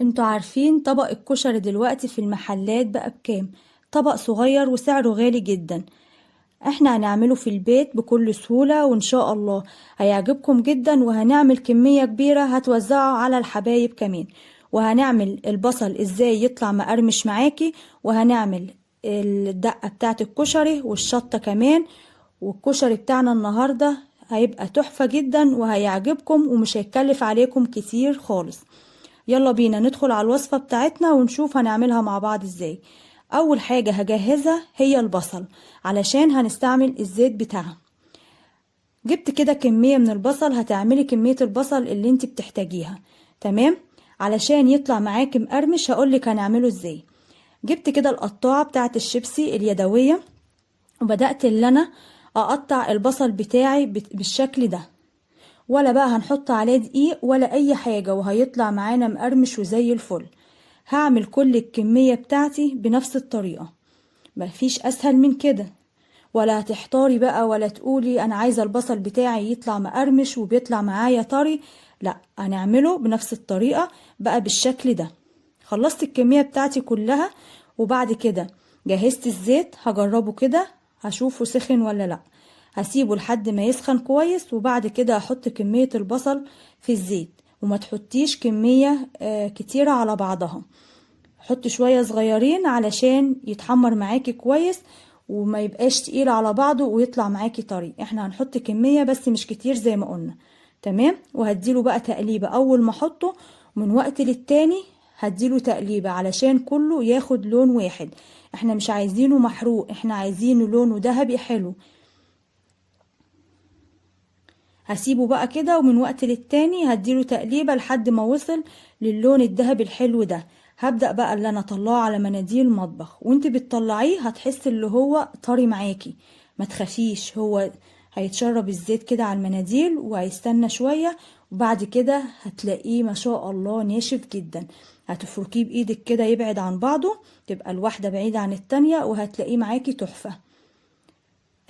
انتوا عارفين طبق الكشري دلوقتي في المحلات بقى بكام؟ طبق صغير وسعره غالي جدا. احنا هنعمله في البيت بكل سهولة وان شاء الله هيعجبكم جدا، وهنعمل كمية كبيرة هتوزعه على الحبايب كمان. وهنعمل البصل ازاي يطلع مقرمش معاكي، وهنعمل الدقة بتاعت الكشري والشطة كمان. والكشري بتاعنا النهاردة هيبقى تحفة جدا وهيعجبكم ومش هيكلف عليكم كتير خالص. يلا بينا ندخل على الوصفة بتاعتنا ونشوف هنعملها مع بعض ازاي. اول حاجة هجهزها هي البصل علشان هنستعمل الزيت بتاعها. جبت كده كمية من البصل، هتعملي كمية البصل اللي انت بتحتاجيها. تمام. علشان يطلع معاكي مقرمش هقولك هنعمله ازاي. جبت كده القطاعة بتاعت الشيبسي اليدوية، وبدأت اللي انا اقطع البصل بتاعي بالشكل ده. ولا بقى هنحط عليه دقيق ولا اي حاجة، وهيطلع معانا مقرمش وزي الفل. هعمل كل الكمية بتاعتي بنفس الطريقة، مفيش اسهل من كده. ولا هتحتاري بقى ولا تقولي انا عايزة البصل بتاعي يطلع مقرمش وبيطلع معايا طري، لا، هنعمله بنفس الطريقة بقى بالشكل ده. خلصت الكمية بتاعتي كلها، وبعد كده جهزت الزيت هجربه كده، هشوفه سخن ولا لا. هسيبه لحد ما يسخن كويس، وبعد كده هحط كمية البصل في الزيت. وما تحطيش كمية كتيرة على بعضها، حط شوية صغيرين علشان يتحمر معاكي كويس وما يبقاش تقيل على بعضه ويطلع معاكي طري. احنا هنحط كمية بس مش كتير زي ما قلنا. تمام. وهديله بقى تقليبة اول ما احطه، من وقت للتاني هديله تقليبة علشان كله ياخد لون واحد. احنا مش عايزينه محروق، احنا عايزينه لونه ذهبي حلو. هسيبه بقى كده، ومن وقت للتاني هديله تقليبة لحد ما وصل للون الذهبي الحلو ده. هبدأ بقى اللي انا اطلعه على مناديل المطبخ، وانت بتطلعيه هتحس اللي هو طري معاكي. ما تخافيش، هو هيتشرب الزيت كده على المناديل وهيستنى شوية، وبعد كده هتلاقيه ما شاء الله ناشف جدا. هتفركيه بايدك كده يبعد عن بعضه، تبقى الواحدة بعيدة عن التانية، وهتلاقيه معاكي تحفة.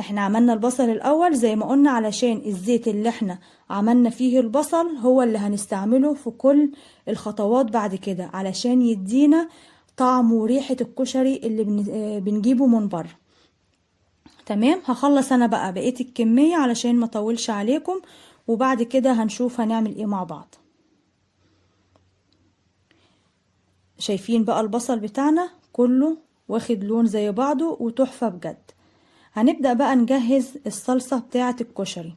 احنا عملنا البصل الاول زي ما قلنا علشان الزيت اللي احنا عملنا فيه البصل هو اللي هنستعمله في كل الخطوات بعد كده، علشان يدينا طعم وريحة الكشري اللي بنجيبه من بره. تمام. هخلص انا بقى بقية الكمية علشان ما اطولش عليكم، وبعد كده هنشوف هنعمل ايه مع بعض. شايفين بقى البصل بتاعنا كله واخد لون زي بعضه وتحفة بجد. هنبدأ بقى نجهز الصلصة بتاعة الكشري.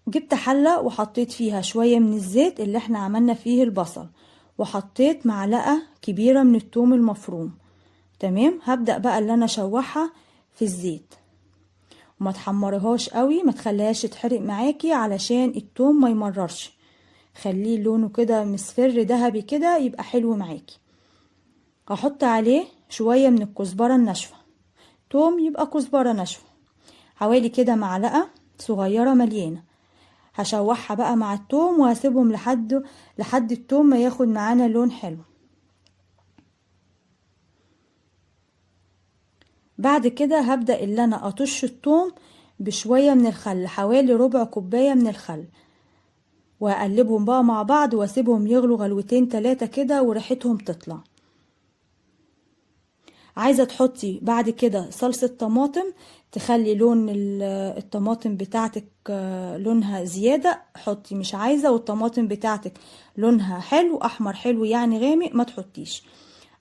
جبت حلة وحطيت فيها شوية من الزيت اللي احنا عملنا فيه البصل، وحطيت معلقة كبيرة من الثوم المفروم. تمام. هبدأ بقى اللي انا اشوحها في الزيت، وما تحمرهاش قوي، ما تخليهاش تحرق معاكي علشان الثوم ما يمررش. خليه لونه كده مصفر ذهبي كده يبقى حلو معاكي. هحط عليه شوية من الكزبرة الناشفة، توم يبقى كزبرة ناشفة، حوالي كده معلقة صغيرة مليانة. هشوحها بقى مع التوم وهسيبهم لحد التوم ما ياخد معانا لون حلو. بعد كده هبدأ اللي انا اطش التوم بشوية من الخل، حوالي ربع كوباية من الخل، وهقلبهم بقى مع بعض واسيبهم يغلوا غلوتين 3 كده وريحتهم تطلع. عايزة تحطي بعد كده صلصة طماطم تخلي لون الطماطم بتاعتك لونها زيادة، حطي. مش عايزة والطماطم بتاعتك لونها حلو احمر حلو يعني غامق، ما تحطيش.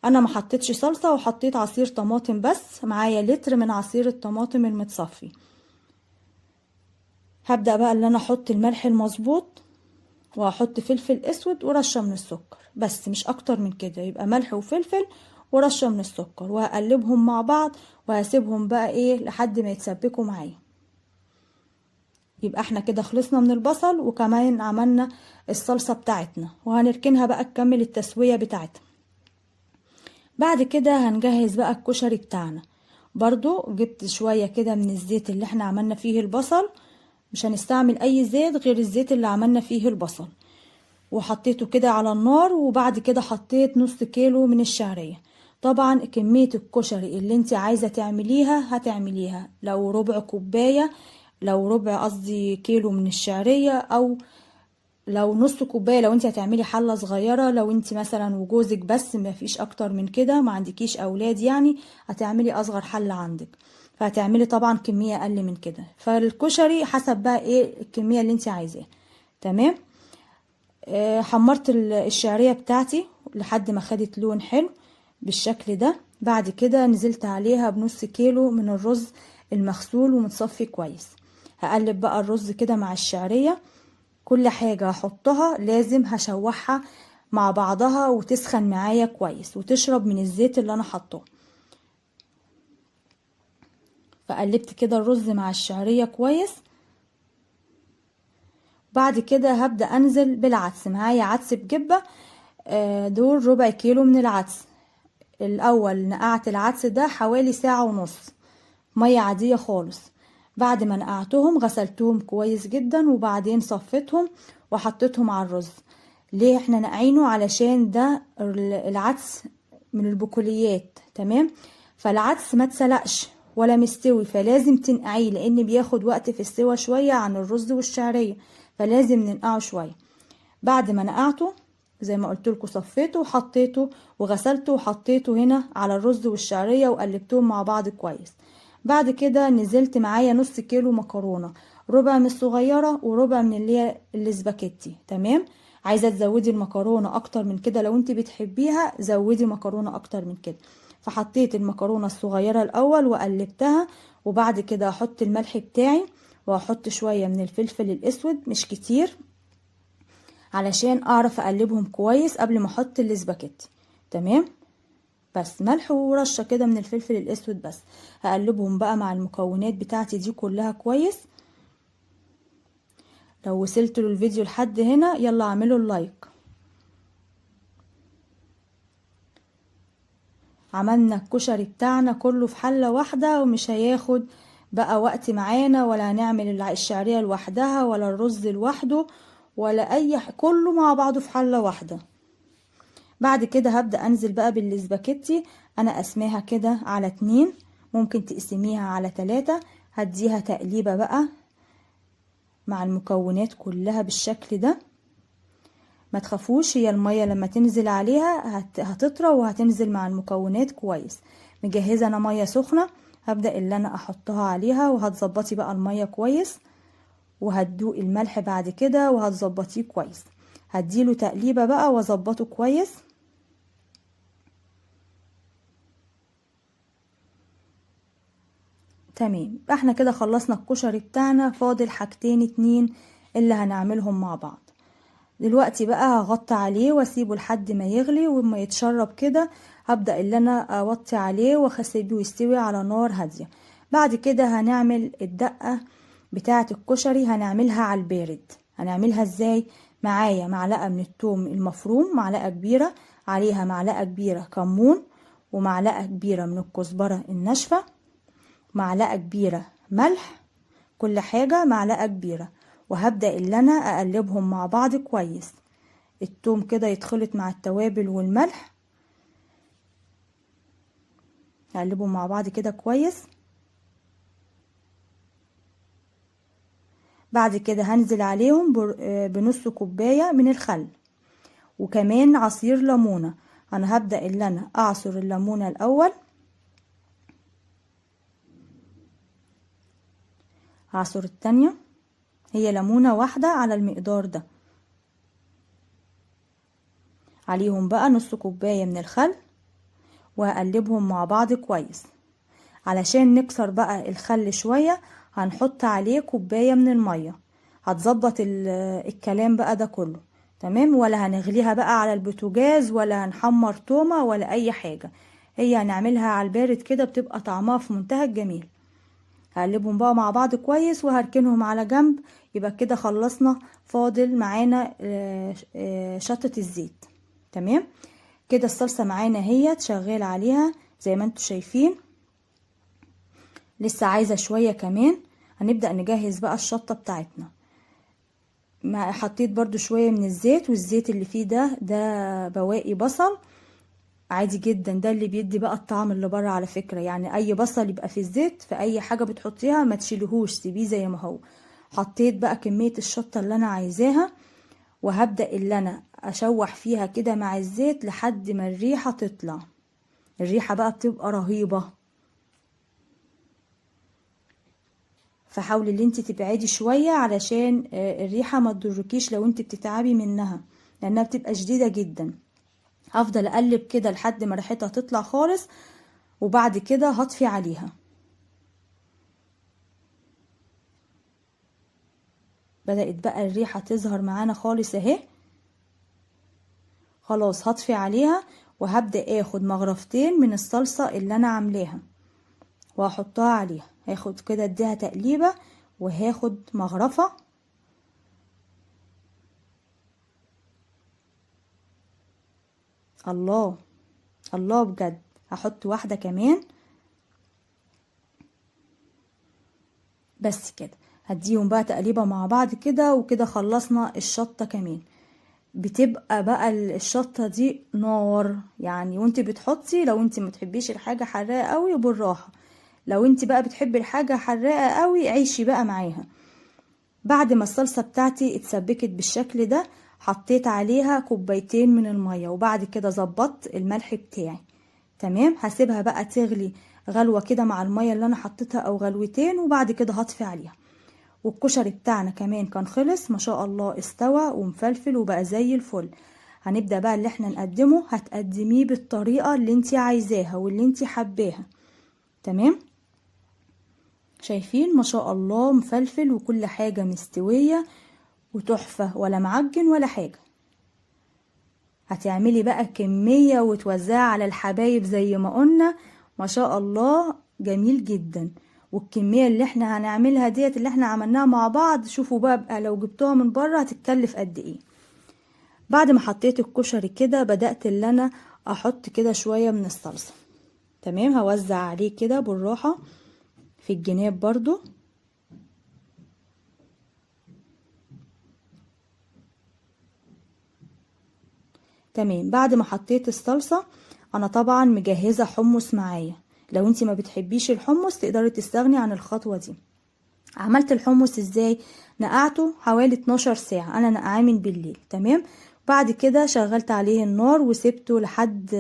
انا ما حطيتش صلصة وحطيت عصير طماطم بس، معايا لتر من عصير الطماطم المتصفي. هبدأ بقى اللي انا احط الملح المظبوط، وهحط فلفل اسود ورشة من السكر، بس مش اكتر من كده، يبقى ملح وفلفل ورشة من السكر، وهقلبهم مع بعض وهسيبهم بقى ايه لحد ما يتسبكوا معايا. يبقى احنا كده خلصنا من البصل، وكمان عملنا الصلصة بتاعتنا، وهنركنها بقى تكمل التسوية بتاعتها. بعد كده هنجهز بقى الكشري بتاعنا. برضو جبت شوية كده من الزيت اللي احنا عملنا فيه البصل، مش هنستعمل اي زيت غير الزيت اللي عملنا فيه البصل، وحطيته كده على النار. وبعد كده حطيت نص كيلو من الشعرية. طبعا كمية الكشري اللي انت عايزة تعمليها هتعمليها، لو ربع كوباية، لو ربع قصدي كيلو من الشعرية، او لو نص كوبايه لو انت هتعملي حله صغيره، لو انت مثلا وجوزك بس ما فيش اكتر من كده، ما عندكيش اولاد يعني، هتعملي اصغر حله عندك، فهتعملي طبعا كميه اقل من كده. فالكشري حسب بقى ايه الكميه اللي انت عايزاها. تمام. حمرت الشعريه بتاعتي لحد ما خدت لون حلو بالشكل ده. بعد كده نزلت عليها بنص كيلو من الرز المغسول ومتصفي كويس. هقلب بقى الرز كده مع الشعريه. كل حاجة هحطها لازم هشوحها مع بعضها وتسخن معايا كويس وتشرب من الزيت اللي انا حطاه. فقلبت كده الرز مع الشعرية كويس. بعد كده هبدأ انزل بالعدس. معايا عدس بجبة، دول ربع كيلو من العدس. الاول نقعت العدس ده حوالي ساعة ونص مية عادية خالص. بعد ما نقعتهم غسلتهم كويس جدا وبعدين صفيتهم وحطيتهم على الرز. ليه احنا نقعينه؟ علشان ده العدس من البقوليات. تمام. فالعدس ما تسلقش ولا مستوي، فلازم تنقعيه لان بياخد وقت في السوا شوية عن الرز والشعرية، فلازم ننقعه شوية. بعد ما نقعته زي ما قلت لكم صفيته وحطيته وغسلته وحطيته هنا على الرز والشعرية وقلبتهم مع بعض كويس. بعد كده نزلت معايا نص كيلو مكرونة، ربع من الصغيرة وربع من اللي هي الاسباجيتي. تمام. عايزة تزودي المكرونة اكتر من كده لو انت بتحبيها زودي مكرونة اكتر من كده. فحطيت المكرونة الصغيرة الاول وقلبتها، وبعد كده احط الملح بتاعي واحط شوية من الفلفل الاسود مش كتير علشان اعرف اقلبهم كويس قبل ما احط الاسباجيتي. تمام. بس ملح ورشة كده من الفلفل الاسود بس. هقلبهم بقى مع المكونات بتاعتي دي كلها كويس. لو وصلت للفيديو لحد هنا يلا اعملوا اللايك. عملنا الكشري بتاعنا كله في حلة واحدة ومش هياخد بقى وقت معانا، ولا هنعمل الشعرية لوحدها ولا الرز لوحده ولا كله مع بعضه في حلة واحدة. بعد كده هبدأ انزل بقى بالاسباجيتي. انا قسماها كده على 2، ممكن تقسميها على 3. هديها تقليبة بقى مع المكونات كلها بالشكل ده. ما تخافوش، هي المية لما تنزل عليها هتطرى وهتنزل مع المكونات كويس. مجهزة انا مية سخنة هبدأ اللي انا احطها عليها، وهتظبطي بقى المية كويس وهتدوقي الملح بعد كده وهتظبطيه كويس. هديله تقليبة بقى واظبطه كويس. تمام. احنا كده خلصنا الكشري بتاعنا، فاضل حاجتين 2 اللي هنعملهم مع بعض. دلوقتي بقى هغطي عليه واسيبه لحد ما يغلي وما يتشرب كده. هبدأ اللي انا اوطي عليه واسيبه يستوي على نار هادية. بعد كده هنعمل الدقة بتاعة الكشري، هنعملها على البارد. هنعملها ازاي؟ معايا معلقة من الثوم المفروم، معلقة كبيرة، عليها معلقة كبيرة كمون، ومعلقة كبيرة من الكزبرة الناشفة، معلقة كبيرة ملح، كل حاجة معلقة كبيرة. وهبدأ اللي انا اقلبهم مع بعض كويس. التوم كده يتخلط مع التوابل والملح، اقلبهم مع بعض كده كويس. بعد كده هنزل عليهم بنص كوباية من الخل وكمان عصير ليمونة. انا هبدأ اللي انا اعصر الليمونة الاول، هعصر التانية، هي ليمونة واحدة على المقدار ده. عليهم بقى نص كوباية من الخل وهقلبهم مع بعض كويس. علشان نكسر بقى الخل شوية هنحط عليه كوباية من المية، هتظبط الكلام بقى ده كله. تمام. ولا هنغليها بقى على البوتاجاز ولا هنحمر تومة ولا اي حاجة، هي هنعملها على البارد كده بتبقى طعمها في منتهى الجميل. هقلبهم بقى مع بعض كويس وهركنهم على جنب. يبقى كده خلصنا. فاضل معانا شطة الزيت. تمام. كده الصلصة معانا هي شغال عليها زي ما انتوا شايفين، لسه عايزة شوية كمان. هنبدأ نجهز بقى الشطة بتاعتنا. ما حطيت برضو شوية من الزيت، والزيت اللي فيه ده بواقي بصل عادي جدا، ده اللي بيدي بقى الطعم اللي بره على فكرة. يعني اي بصل يبقى في الزيت في اي حاجة بتحطيها ما تشيلهوش، سيبيه زي ما هو. حطيت بقى كمية الشطة اللي انا عايزاها وهبدأ اللي انا اشوح فيها كده مع الزيت لحد ما الريحة تطلع. الريحة بقى بتبقى رهيبة، فحاولي اللي انت تبعدي شوية علشان الريحة ما تضركيش لو انت بتتعبي منها، لانها بتبقى شديدة جدا. هفضل اقلب كده لحد ما ريحتها تطلع خالص، وبعد كده هطفي عليها. بدأت بقى الريحة تظهر معانا خالص اهي. خلاص هطفي عليها، وهبدأ اخد مغرفتين من الصلصة اللي انا عاملاها وهحطها عليها. هاخد كده اديها تقليبة، وهاخد مغرفة. الله الله بجد. هحط واحدة كمان بس كده. هديهم بقى تقليبة مع بعض كده، وكده خلصنا الشطة كمان. بتبقى بقى الشطة دي نار يعني، وانت بتحطي لو انت متحبيش الحاجة حراقة قوي بالراحة، لو انت بقى بتحبي الحاجة حراقة قوي عيشي بقى معاها. بعد ما الصلصة بتاعتي اتسبكت بالشكل ده، حطيت عليها كوبايتين من المية، وبعد كده ظبطت الملح بتاعي. تمام. هسيبها بقى تغلي غلوة كده مع المية اللي انا حطيتها او غلوتين، وبعد كده هطفي عليها. والكشري بتاعنا كمان كان خلص ما شاء الله، استوى ومفلفل وبقى زي الفل. هنبدأ بقى اللي احنا نقدمه. هتقدميه بالطريقة اللي انتي عايزاها واللي انتي حباها. تمام. شايفين ما شاء الله مفلفل وكل حاجة مستوية وتحفة، ولا معجن ولا حاجة. هتعملي بقى كمية وتوزعي على الحبايب زي ما قلنا. ما شاء الله جميل جدا. والكمية اللي احنا هنعملها ديت اللي احنا عملناها مع بعض، شوفوا بقى لو جبتوها من بره هتتكلف قد ايه. بعد ما حطيت الكشري كده، بدأت اللي انا احط كده شوية من الصلصة. تمام. هوزع عليه كده بالراحة في الجناب برضو. تمام. بعد ما حطيت الصلصة، انا طبعا مجهزة حمص معايا. لو انتي ما بتحبيش الحمص تقدري تستغني عن الخطوة دي. عملت الحمص ازاي؟ نقعته حوالي 12 ساعة، انا نقعاه من بالليل. تمام. بعد كده شغلت عليه النار وسبته لحد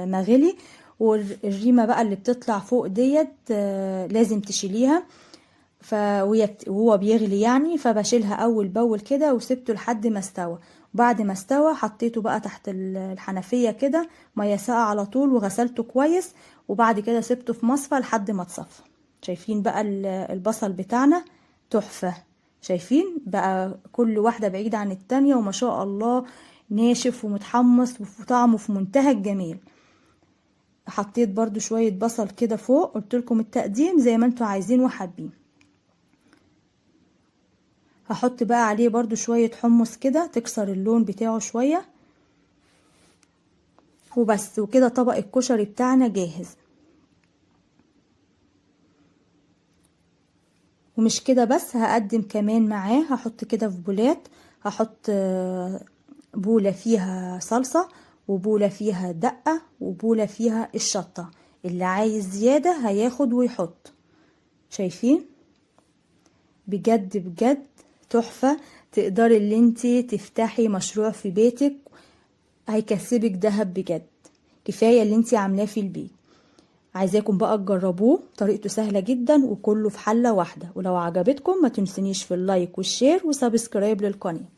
ما غلي. والريمة بقى اللي بتطلع فوق ديت لازم تشيليها. وهو بيغلي يعني، فبشيلها اول باول كده، وسبته لحد ما استوى. بعد ما استوى حطيته بقى تحت الحنفية كده مية ساقعة على طول، وغسلته كويس. وبعد كده سبته في مصفى لحد ما اتصفى. شايفين بقى البصل بتاعنا تحفة. شايفين بقى كل واحدة بعيدة عن التانية، وما شاء الله ناشف ومتحمص وطعمه في منتهى الجميل. حطيت برضو شوية بصل كده فوق، قلت لكم التقديم زي ما انتوا عايزين وحابين. هحط بقى عليه برضو شوية حمص كده تكسر اللون بتاعه شوية وبس. وكده طبق الكشري بتاعنا جاهز. ومش كده بس، هقدم كمان معاه. هحط كده في بولات. هحط بولة فيها صلصة، وبولة فيها دقة، وبولة فيها الشطة. اللي عايز زيادة هياخد ويحط. شايفين بجد بجد تحفة. تقدري اللي انتي تفتحي مشروع في بيتك، هيكسبك دهب بجد. كفاية اللي انتي عاملاه في البيت. عايزاكم بقى تجربوه، طريقته سهلة جدا وكله في حلة واحدة. ولو عجبتكم ما تنسونيش في اللايك والشير وسبسكرايب للقناة.